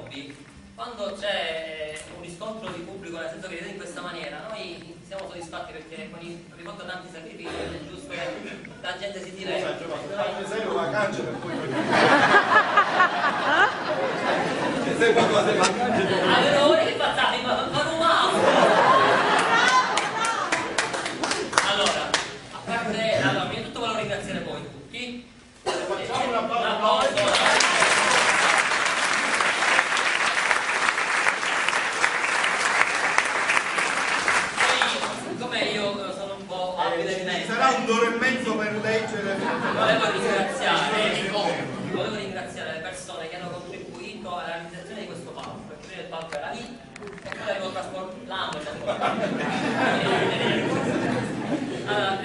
hobby, quando c'è un riscontro di pubblico, nel senso che vede in questa maniera, noi siamo soddisfatti perché abbiamo fatto tanti sacrifici, è giusto che la gente si tira. Allora ora che passate, ma non fanno male. Allora, a parte, allora, prima di tutto volevo ringraziare voi tutti. Facciamo un applauso. Sarà un d'ora e mezzo per leggere. Volevo ringraziare le persone che hanno contribuito alla realizzazione di questo palco, perché prima il palco era lì e poi l'avevo trasportato. Allora,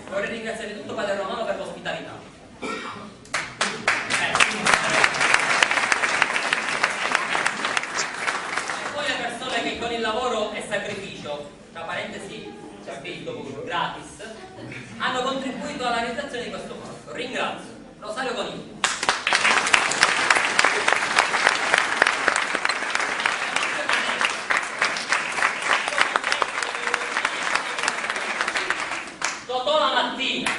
vorrei ringraziare di tutto Padre Romano per l'ospitalità. E poi le persone che con il lavoro e sacrificio, tra parentesi c'è scritto gratis, hanno contribuito alla realizzazione di questo palco. Ringrazio Rosario Conigli, Totò La Mattina,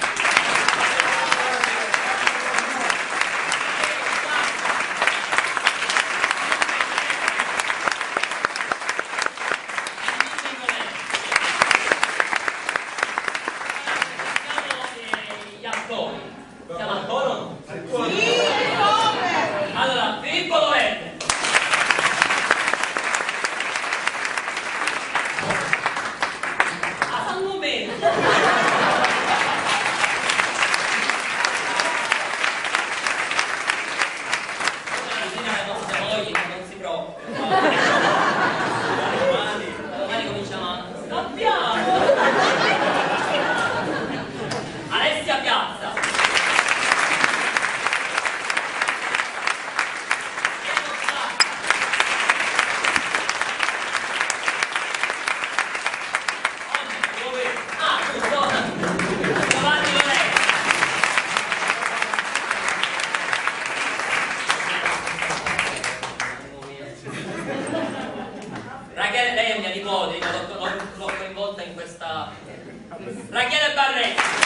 siamo ancora o no? Sì, allora, Filippo Loverde, a San Momento, non si preoccupi, domani cominciamo a scappiamo. Alessia Piazza, Rachele, lei è mia nipote, l'ho coinvolta in questa. Rachele Barretti.